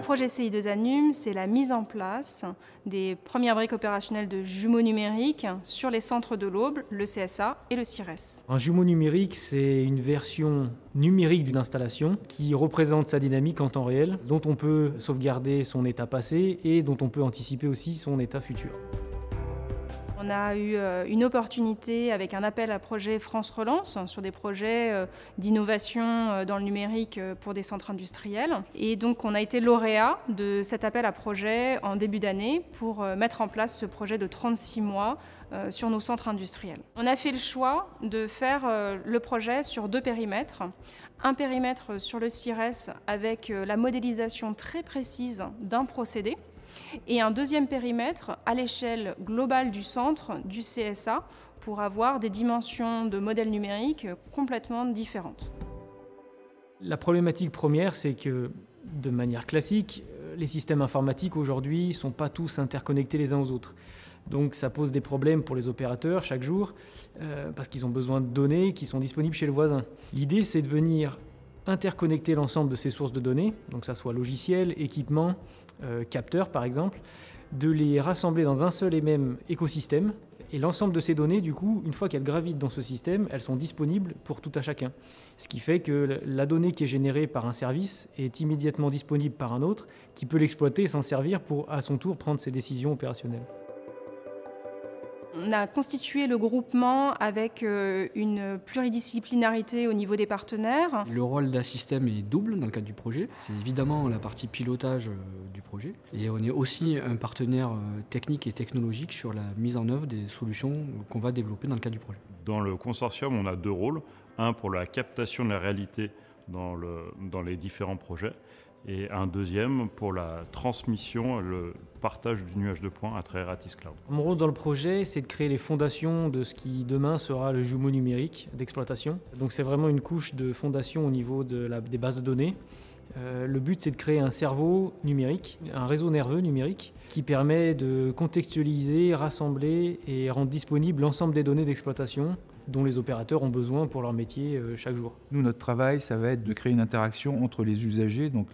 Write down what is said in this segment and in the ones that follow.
projet CI2ANUM, c'est la mise en place des premières briques opérationnelles de jumeaux numériques sur les centres de l'Aube, le CSA et le CIRES. Un jumeau numérique, c'est une version numérique d'une installation qui représente sa dynamique en temps réel, dont on peut sauvegarder son état passé et dont on peut anticiper aussi son état futur. On a eu une opportunité avec un appel à projet France Relance sur des projets d'innovation dans le numérique pour des centres industriels. Et donc on a été lauréat de cet appel à projet en début d'année pour mettre en place ce projet de 36 mois sur nos centres industriels. On a fait le choix de faire le projet sur 2 périmètres. Un périmètre sur le CIRES avec la modélisation très précise d'un procédé, et un deuxième périmètre à l'échelle globale du centre, du CSA, pour avoir des dimensions de modèles numériques complètement différentes. La problématique première, c'est que, de manière classique, les systèmes informatiques aujourd'hui ne sont pas tous interconnectés les uns aux autres. Donc ça pose des problèmes pour les opérateurs chaque jour, parce qu'ils ont besoin de données qui sont disponibles chez le voisin. L'idée, c'est de venir interconnecter l'ensemble de ces sources de données, donc que ça soit logiciels, équipements, capteurs par exemple, de les rassembler dans un seul et même écosystème. Et l'ensemble de ces données, du coup, une fois qu'elles gravitent dans ce système, elles sont disponibles pour tout à chacun. Ce qui fait que la donnée qui est générée par un service est immédiatement disponible par un autre qui peut l'exploiter et s'en servir pour, à son tour, prendre ses décisions opérationnelles. On a constitué le groupement avec une pluridisciplinarité au niveau des partenaires. Le rôle d'Assystem est double dans le cadre du projet. C'est évidemment la partie pilotage du projet. Et on est aussi un partenaire technique et technologique sur la mise en œuvre des solutions qu'on va développer dans le cadre du projet. Dans le consortium, on a 2 rôles. Un pour la captation de la réalité dans les différents projets, et un deuxième pour la transmission, le partage du nuage de points à travers Atis Cloud. Mon rôle dans le projet, c'est de créer les fondations de ce qui demain sera le jumeau numérique d'exploitation. Donc c'est vraiment une couche de fondation au niveau des bases de données. Le but, c'est de créer un cerveau numérique, un réseau nerveux numérique qui permet de contextualiser, rassembler et rendre disponible l'ensemble des données d'exploitation dont les opérateurs ont besoin pour leur métier chaque jour. Nous, notre travail, ça va être de créer une interaction entre les usagers, donc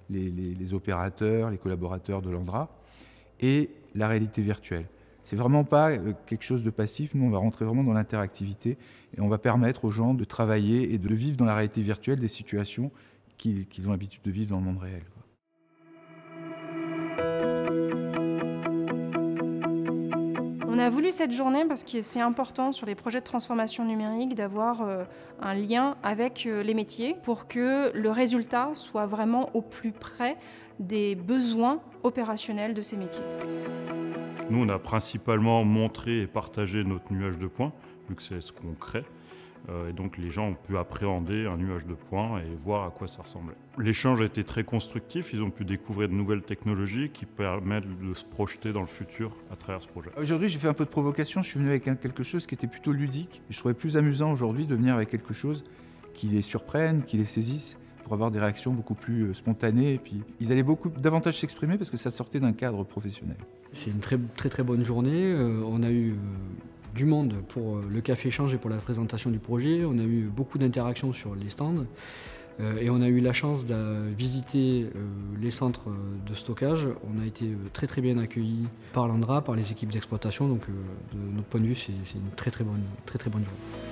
les opérateurs, les collaborateurs de l'Andra, et la réalité virtuelle. C'est vraiment pas quelque chose de passif, nous on va rentrer vraiment dans l'interactivité et on va permettre aux gens de travailler et de vivre dans la réalité virtuelle des situations qu'ils ont l'habitude de vivre dans le monde réel. On a voulu cette journée parce que c'est important sur les projets de transformation numérique d'avoir un lien avec les métiers pour que le résultat soit vraiment au plus près des besoins opérationnels de ces métiers. Nous, on a principalement montré et partagé notre nuage de points, vu que c'est ce qu'on crée. Et donc les gens ont pu appréhender un nuage de points et voir à quoi ça ressemblait. L'échange a été très constructif, ils ont pu découvrir de nouvelles technologies qui permettent de se projeter dans le futur à travers ce projet. Aujourd'hui, j'ai fait un peu de provocation, je suis venu avec quelque chose qui était plutôt ludique. Et je trouvais plus amusant aujourd'hui de venir avec quelque chose qui les surprenne, qui les saisisse, pour avoir des réactions beaucoup plus spontanées. Et puis, ils allaient beaucoup davantage s'exprimer parce que ça sortait d'un cadre professionnel. C'est une très bonne journée. On a eu du monde pour le café échange et pour la présentation du projet. On a eu beaucoup d'interactions sur les stands et on a eu la chance de visiter les centres de stockage. On a été très bien accueillis par l'Andra, par les équipes d'exploitation. Donc de notre point de vue, c'est une très bonne journée.